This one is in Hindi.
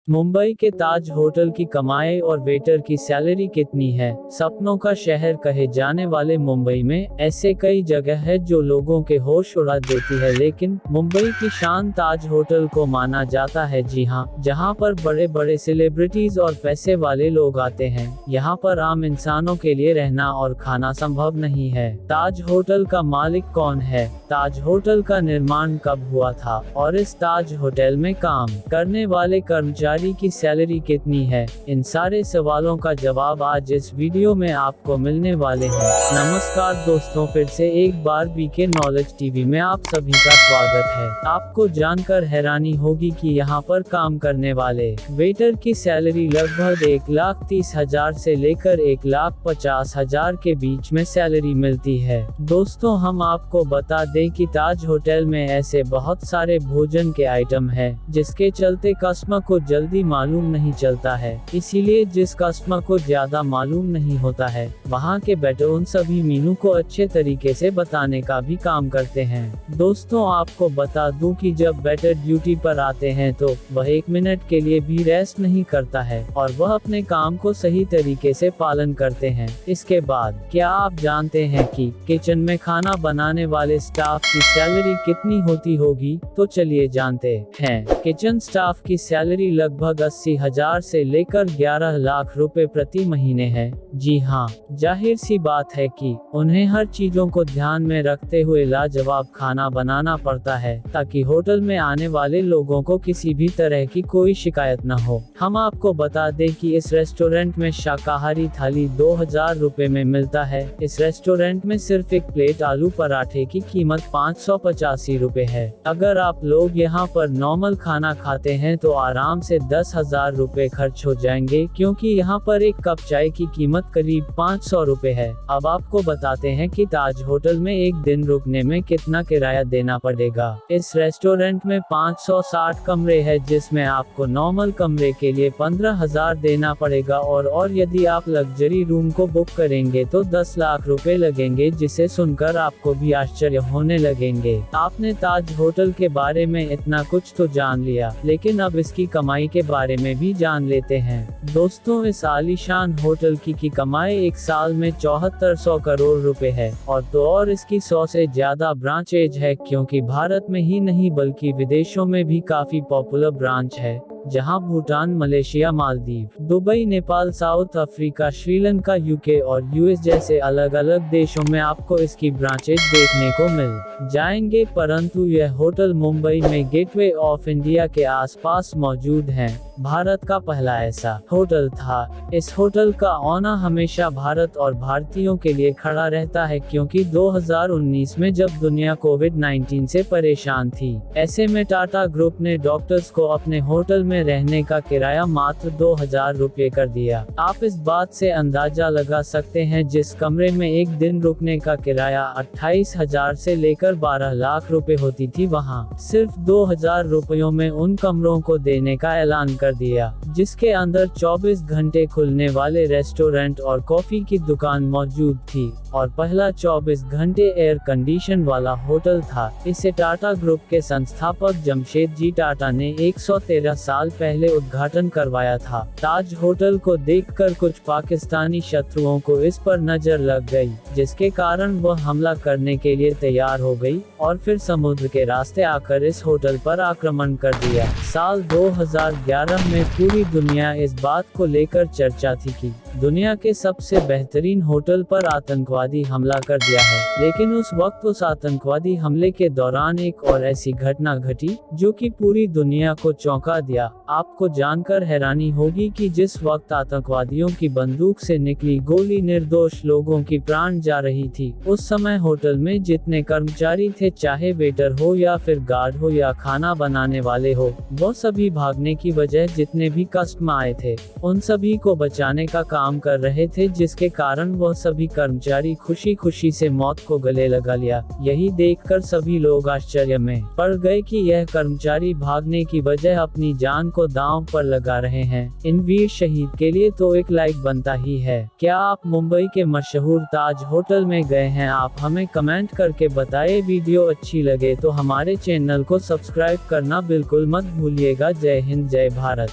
मुंबई के ताज होटल की कमाई और वेटर की सैलरी कितनी है? सपनों का शहर कहे जाने वाले मुंबई में ऐसे कई जगह है जो लोगों के होश उड़ा देती है, लेकिन मुंबई की शान ताज होटल को माना जाता है। जी हां, जहां पर बड़े बड़े सेलिब्रिटीज और पैसे वाले लोग आते हैं। यहां पर आम इंसानों के लिए रहना और खाना संभव नहीं है। ताज होटल का मालिक कौन है? ताज होटल का निर्माण कब हुआ था और इस ताज होटल में काम करने वाले कर्मचारी की सैलरी कितनी है? इन सारे सवालों का जवाब आज इस वीडियो में आपको मिलने वाले हैं। नमस्कार दोस्तों, फिर से एक बार बीके नॉलेज टीवी में आप सभी का स्वागत है। आपको जानकर हैरानी होगी कि यहाँ पर काम करने वाले वेटर की सैलरी लगभग 1,30,000 से लेकर 1,50,000 के बीच में सैलरी मिलती है। दोस्तों, हम आपको बता दें कि ताज होटल में ऐसे बहुत सारे भोजन के आइटम हैं जिसके चलते कस्टमर को जल्दी मालूम नहीं चलता है। इसीलिए जिस कस्टमर को ज्यादा मालूम नहीं होता है, वहाँ के वेटर उन सभी मेनू को अच्छे तरीके से बताने का भी काम करते हैं। दोस्तों, आपको बता दूं कि जब वेटर ड्यूटी पर आते हैं तो वह 1 मिनट के लिए भी रेस्ट नहीं करता है और वह अपने काम को सही तरीके से पालन करते हैं। इसके बाद क्या आप जानते हैं कि किचन में खाना बनाने वाले स्टाफ की सैलरी कितनी होती होगी? तो चलिए जानते हैं। किचन स्टाफ की सैलरी लगभग 80,000 से लेकर 11 लाख रुपए प्रति महीने है। जी हाँ, जाहिर सी बात है कि उन्हें हर चीजों को ध्यान में रखते हुए लाजवाब खाना बनाना पड़ता है ताकि होटल में आने वाले लोगों को किसी भी तरह की कोई शिकायत न हो। हम आपको बता दें कि इस रेस्टोरेंट में शाकाहारी थाली 2,000 रुपए में मिलता है। इस रेस्टोरेंट में सिर्फ एक प्लेट आलू पराठे की कीमत 585 रुपए है। अगर आप लोग यहाँ पर नॉर्मल खाना खाते हैं तो आराम से 10,000 रुपए खर्च हो जाएंगे, क्योंकि यहाँ पर एक कप चाय की कीमत करीब 500 रुपए है। अब आपको बताते हैं कि ताज होटल में एक दिन रुकने में कितना किराया देना पड़ेगा। इस रेस्टोरेंट में 560 कमरे हैं, जिसमें आपको नॉर्मल कमरे के लिए 15,000 देना पड़ेगा और यदि आप लग्जरी रूम को बुक करेंगे तो 10 लाख रुपए लगेंगे, जिसे सुनकर आपको भी आश्चर्य होने लगेंगे। आपने ताज होटल के बारे में इतना कुछ तो जान लिया, लेकिन अब इसकी कमाई के बारे में भी जान लेते हैं। दोस्तों, इस आलीशान होटल की कमाई एक साल में 7400 करोड़ रुपए है और इसकी 100 से ज्यादा ब्रांचेज है, क्योंकि भारत में ही नहीं बल्कि विदेशों में भी काफी पॉपुलर ब्रांच है, जहां Bhutan, Malaysia, Maldives, Dubai, Nepal, south Africa, Sri Lanka, UK और यूएस जैसे अलग अलग देशों में आपको इसकी ब्रांचेज देखने को मिल जाएंगे। परंतु यह होटल मुंबई में गेटवे ऑफ इंडिया के आसपास मौजूद है। भारत का पहला ऐसा होटल था। इस होटल का ऑनर हमेशा भारत और भारतीयों के लिए खड़ा रहता है, क्योंकि 2019 में जब दुनिया कोविड-19 से परेशान थी, ऐसे में टाटा ग्रुप ने डॉक्टर्स को अपने होटल में रहने का किराया मात्र 2,000 रुपए कर दिया। आप इस बात से अंदाजा लगा सकते हैं, जिस कमरे में एक दिन रुकने का किराया 28,000 से लेकर 12 लाख रुपए होती थी, वहां सिर्फ 2,000 रुपयों में उन कमरों को देने का ऐलान कर दिया, जिसके अंदर 24 घंटे खुलने वाले रेस्टोरेंट और कॉफी की दुकान मौजूद थी और पहला 24 घंटे एयर कंडीशन वाला होटल था। इसे टाटा ग्रुप के संस्थापक जमशेदजी टाटा ने 113 साल पहले उद्घाटन करवाया था। ताज होटल को देखकर कुछ पाकिस्तानी शत्रुओं को इस पर नजर लग गई, जिसके कारण वह हमला करने के लिए तैयार हो गई और फिर समुद्र के रास्ते आकर इस होटल पर आक्रमण कर दिया। साल 2011 में पूरी दुनिया इस बात को लेकर चर्चा थी कि दुनिया के सबसे बेहतरीन होटल पर आतंकवादी हमला कर दिया है, लेकिन उस वक्त उस आतंकवादी हमले के दौरान एक और ऐसी घटना घटी जो कि पूरी दुनिया को चौंका दिया। आपको जानकर हैरानी होगी कि जिस वक्त आतंकवादियों की बंदूक से निकली गोली निर्दोष लोगों की प्राण जा रही थी, उस समय होटल में जितने कर्मचारी थे, चाहे वेटर हो या फिर गार्ड हो या खाना बनाने वाले हो, वो सभी भागने की वजह जितने भी कस्टमर आए थे उन सभी को बचाने का काम कर रहे थे, जिसके कारण वह सभी कर्मचारी खुशी खुशी से मौत को गले लगा लिया। यही देखकर सभी लोग आश्चर्य में पड़ गए कि यह कर्मचारी भागने की वजह अपनी जान को दांव पर लगा रहे हैं। इन वीर शहीद के लिए तो एक लाइक बनता ही है। क्या आप मुंबई के मशहूर ताज होटल में गए हैं? आप हमें कमेंट करके बताएं। वीडियो अच्छी लगे तो हमारे चैनल को सब्सक्राइब करना बिल्कुल मत भूलिएगा। जय हिंद, जय भारत।